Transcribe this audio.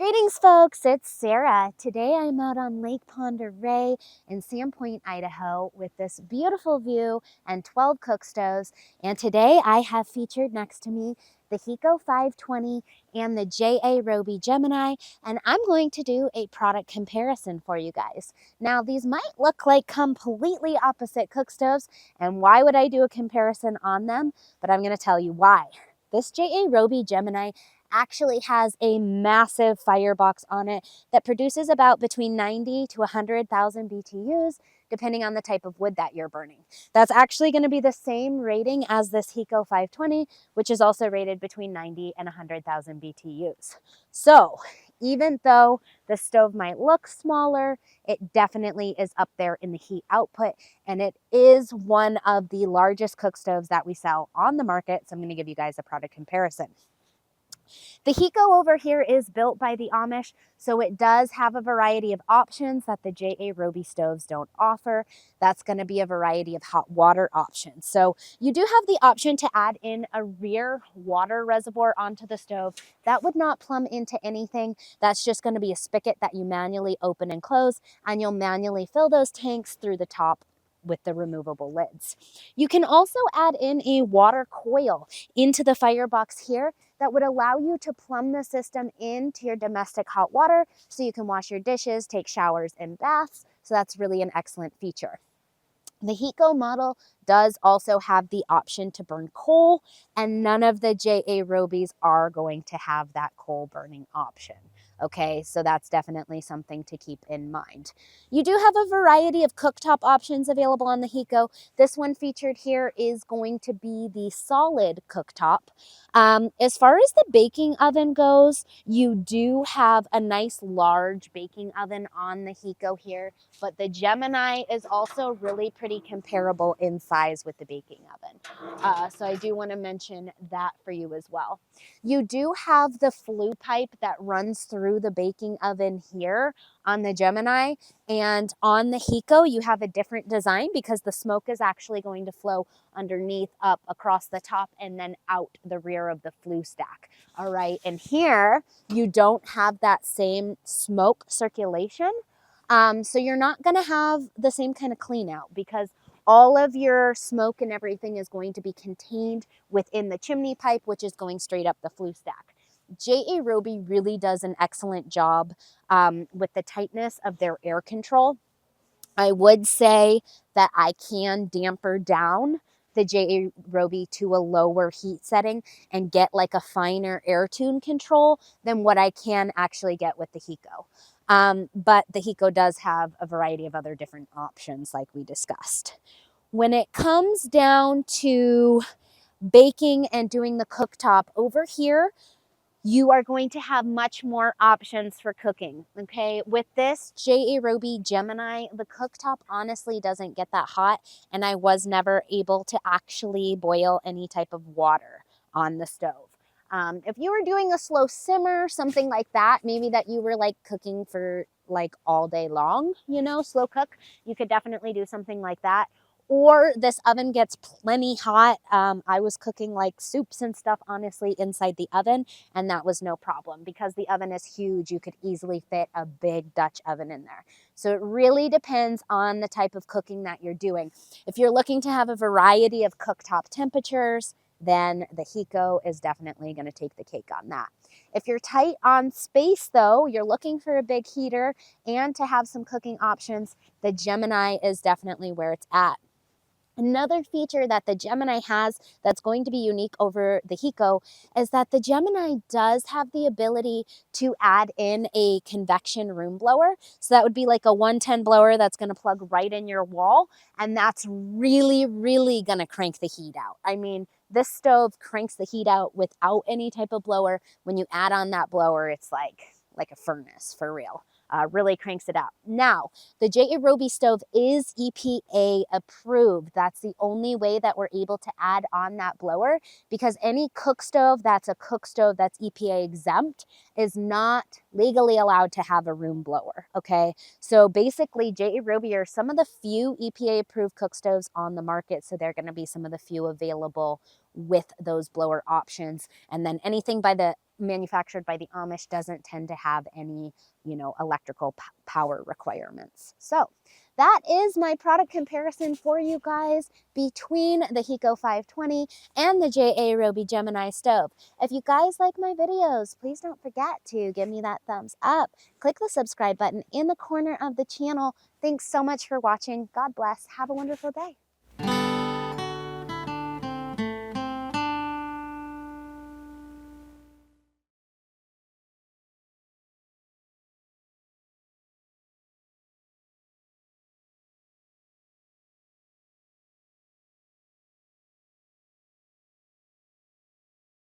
Greetings, folks. It's Sarah. Today I'm out on Lake Pend Oreille in Sandpoint, Idaho with this beautiful view and 12 cook stoves. And today I have featured next to me the Heco 520 and the Roby Gemini, and I'm going to do a product comparison for you guys. Now, these might look like completely opposite cook stoves, and why would I do a comparison on them? But I'm going to tell you why. This Roby Gemini actually has a massive firebox on it that produces about between 90 to 100,000 BTUs, depending on the type of wood that you're burning. That's actually going to be the same rating as this Heco 520, which is also rated between 90 and 100,000 BTUs. So even though the stove might look smaller, it definitely is up there in the heat output, and it is one of the largest cook stoves that we sell on the market. So I'm going to give you guys a product comparison. The Heco over here is built by the Amish, so it does have a variety of options that the Roby stoves don't offer. That's going to be a variety of hot water options. So you do have the option to add in a rear water reservoir onto the stove. That would not plumb into anything. That's just going to be a spigot that you manually open and close, and you'll manually fill those tanks through the top with the removable lids. You can also add in a water coil into the firebox here that would allow you to plumb the system into your domestic hot water so you can wash your dishes, take showers, and baths. So that's really an excellent feature. The Heco model does also have the option to burn coal, and none of the Robys are going to have that coal burning option. Okay, so that's definitely something to keep in mind. You do have a variety of cooktop options available on the Heco. This one featured here is going to be the solid cooktop. As far as the baking oven goes, you do have a nice large baking oven on the Heco here, but the Gemini is also really pretty comparable in size with the baking oven. So I do want to mention that for you as well. You do have the flue pipe that runs through the baking oven here on the Gemini, and on the Heco you have a different design because the smoke is actually going to flow underneath, up across the top, and then out the rear of the flue stack. All right, and here you don't have that same smoke circulation. So you're not going to have the same kind of clean out because all of your smoke and everything is going to be contained within the chimney pipe, which is going straight up the flue stack. Roby really does an excellent job with the tightness of their air control. I would say that I can damper down the Roby to a lower heat setting and get like a finer air tune control than what I can actually get with the Heco. But the Heco does have a variety of other different options like we discussed. When it comes down to baking and doing the cooktop over here, you are going to have much more options for cooking, okay? With this Roby Gemini, the cooktop honestly doesn't get that hot, and I was never able to actually boil any type of water on the stove. If you were doing a slow simmer, something like that, maybe that you were like cooking for like all day long, you know, slow cook, you could definitely do something like that. Or this oven gets plenty hot. I was cooking like soups and stuff, honestly, inside the oven, and that was no problem because the oven is huge. You could easily fit a big Dutch oven in there. So it really depends on the type of cooking that you're doing. If you're looking to have a variety of cooktop temperatures, then the Heco is definitely going to take the cake on that. If you're tight on space, though, you're looking for a big heater and to have some cooking options, the Gemini is definitely where it's at. Another feature that the Gemini has that's going to be unique over the Heco is that the Gemini does have the ability to add in a convection room blower. So that would be like a 110 blower that's going to plug right in your wall. And that's really, really going to crank the heat out. I mean, this stove cranks the heat out without any type of blower. When you add on that blower, it's like a furnace for real. Really cranks it out. Now, the Roby stove is EPA approved. That's the only way that we're able to add on that blower because any cook stove that's a cook stove that's EPA exempt is not legally allowed to have a room blower, okay? So basically, Roby are some of the few EPA approved cook stoves on the market, so they're gonna be some of the few available with those blower options. And then anything by the manufactured by the Amish doesn't tend to have any, you know, electrical power requirements. So that is my product comparison for you guys between the Heco 520 and the JA Roby Gemini stove. If you guys like my videos, please don't forget to give me that thumbs up. Click the subscribe button in the corner of the channel. Thanks so much for watching. God bless. Have a wonderful day.